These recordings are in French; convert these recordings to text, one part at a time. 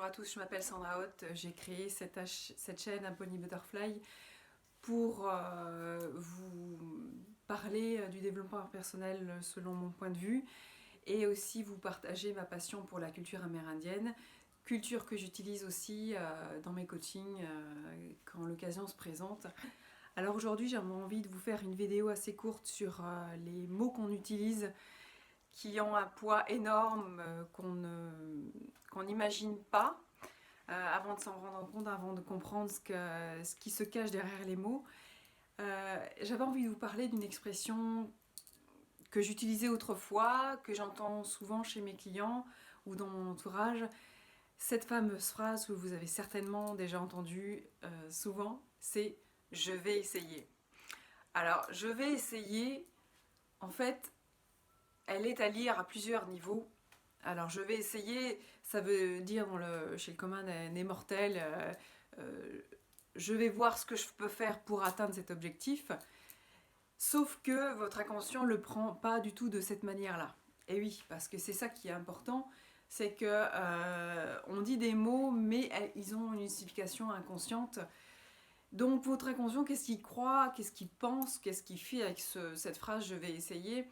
Bonjour à tous, je m'appelle Sandra Hoth, j'ai créé cette chaîne Pony Butterfly pour vous parler du développement personnel selon mon point de vue et aussi vous partager ma passion pour la culture amérindienne, culture que j'utilise aussi dans mes coachings quand l'occasion se présente. Alors aujourd'hui j'avais envie de vous faire une vidéo assez courte sur les mots qu'on utilise qui ont un poids énorme qu'on n'imagine pas avant de s'en rendre compte, avant de comprendre ce qui se cache derrière les mots. J'avais envie de vous parler d'une expression que j'utilisais autrefois, que j'entends souvent chez mes clients ou dans mon entourage. Cette fameuse phrase que vous avez certainement déjà entendue souvent, c'est « je vais essayer ». Alors, je vais essayer, en fait, elle est à lire à plusieurs niveaux. Alors je vais essayer, ça veut dire chez le commun des mortels, je vais voir ce que je peux faire pour atteindre cet objectif, sauf que votre inconscient ne le prend pas du tout de cette manière-là. Et oui, parce que c'est ça qui est important, c'est que on dit des mots, mais ils ont une signification inconsciente. Donc votre inconscient, qu'est-ce qu'il croit, qu'est-ce qu'il pense, qu'est-ce qu'il fait avec cette phrase « je vais essayer »,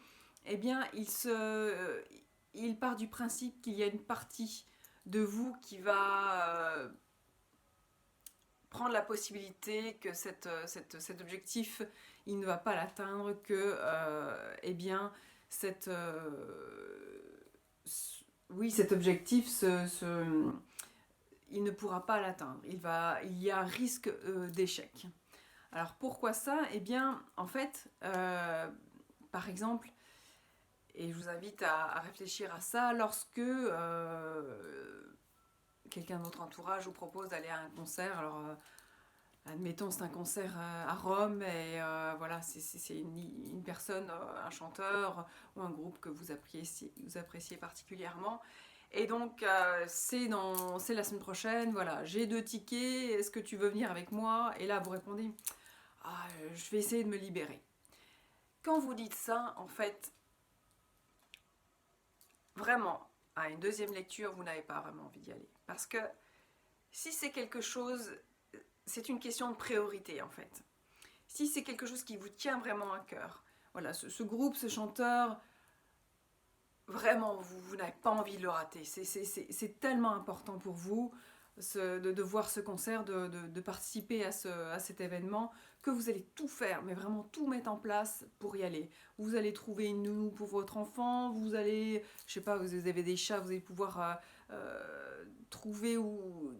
eh bien il part du principe qu'il y a une partie de vous qui va prendre la possibilité que cet objectif, il ne va pas l'atteindre, que eh bien oui, cet objectif il ne pourra pas l'atteindre. Il y a un risque d'échec. Alors pourquoi ça? Eh bien, en fait, par exemple, et je vous invite à réfléchir à ça, lorsque quelqu'un de votre entourage vous propose d'aller à un concert, alors admettons c'est un concert à Rome, et voilà, c'est une personne, un chanteur ou un groupe que vous appréciez particulièrement. Et donc, c'est la semaine prochaine, voilà, j'ai 2 tickets, est-ce que tu veux venir avec moi? Et là, vous répondez, ah, je vais essayer de me libérer. Quand vous dites ça, en fait, vraiment, à une deuxième lecture, vous n'avez pas vraiment envie d'y aller. Parce que si c'est quelque chose, c'est une question de priorité, en fait. Si c'est quelque chose qui vous tient vraiment à cœur, voilà, ce groupe, ce chanteur, vraiment, vous n'avez pas envie de le rater. C'est tellement important pour vous de voir ce concert, de participer à cet événement, que vous allez tout faire, mais vraiment tout mettre en place pour y aller. Vous allez trouver une nounou pour votre enfant, vous allez, je sais pas, vous avez des chats, vous allez pouvoir trouver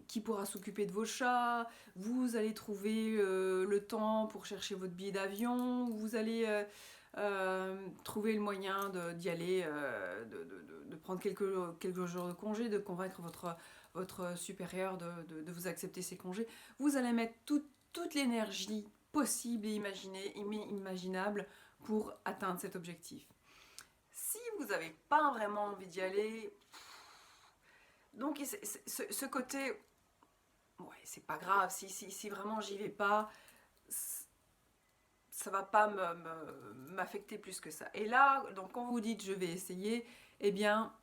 qui pourra s'occuper de vos chats, vous allez trouver le temps pour chercher votre billet d'avion, vous allez trouver le moyen d'y aller, de prendre quelques jours de congé, de convaincre votre supérieur de vous accepter ces congés. Vous allez mettre toute l'énergie possible et imaginable pour atteindre cet objectif. Si vous n'avez pas vraiment envie d'y aller, donc ce côté, ouais, c'est pas grave, si vraiment j'y vais pas, ça va pas m'affecter plus que ça. Et là, donc quand vous dites je vais essayer, eh bien,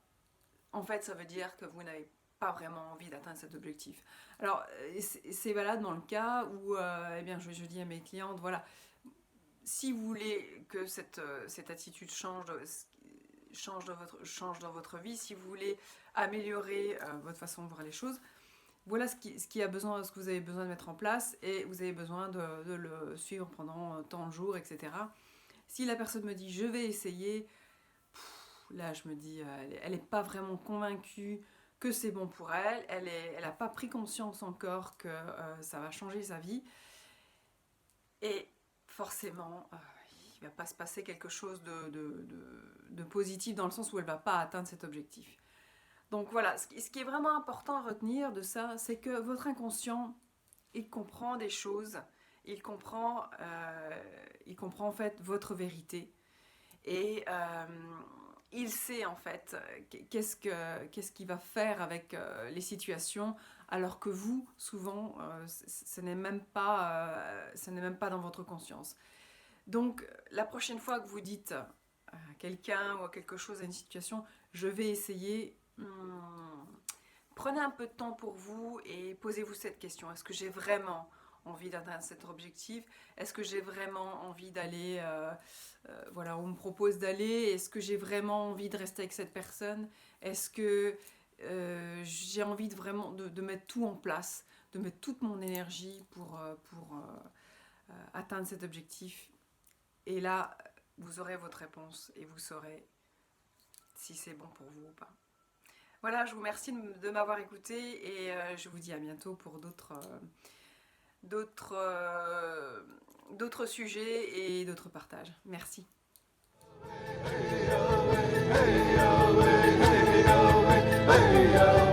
en fait, ça veut dire que vous n'avez pas vraiment envie d'atteindre cet objectif. Alors, c'est valable dans le cas où, eh bien, je dis à mes clientes, voilà, si vous voulez que cette attitude change dans votre vie, si vous voulez améliorer votre façon de voir les choses, voilà ce que vous avez besoin de mettre en place, et vous avez besoin de le suivre pendant tant de jours, etc. Si la personne me dit je vais essayer, là je me dis elle n'est pas vraiment convaincue que c'est bon pour elle, elle n'a pas pris conscience encore que ça va changer sa vie, et forcément il ne va pas se passer quelque chose de positif, dans le sens où elle ne va pas atteindre cet objectif. Donc voilà, ce qui est vraiment important à retenir de ça, c'est que votre inconscient, il comprend des choses, il comprend en fait votre vérité, et il sait en fait qu'est-ce qu'il va faire avec les situations, alors que vous, souvent, ce n'est même pas dans votre conscience. Donc la prochaine fois que vous dites à quelqu'un ou à quelque chose, à une situation, je vais essayer, prenez un peu de temps pour vous et posez-vous cette question. Est-ce que j'ai vraiment envie d'atteindre cet objectif? Est-ce que j'ai vraiment envie d'aller voilà, où on me propose d'aller? Est-ce que j'ai vraiment envie de rester avec cette personne? Est-ce que j'ai envie de mettre tout en place, de mettre toute mon énergie pour atteindre cet objectif? Et là, vous aurez votre réponse et vous saurez si c'est bon pour vous ou pas. Voilà, je vous remercie de m'avoir écouté et je vous dis à bientôt pour d'autres sujets et d'autres partages. Merci. Hey, oh, hey, hey, oh, hey, hey, oh, hey, hey, oh.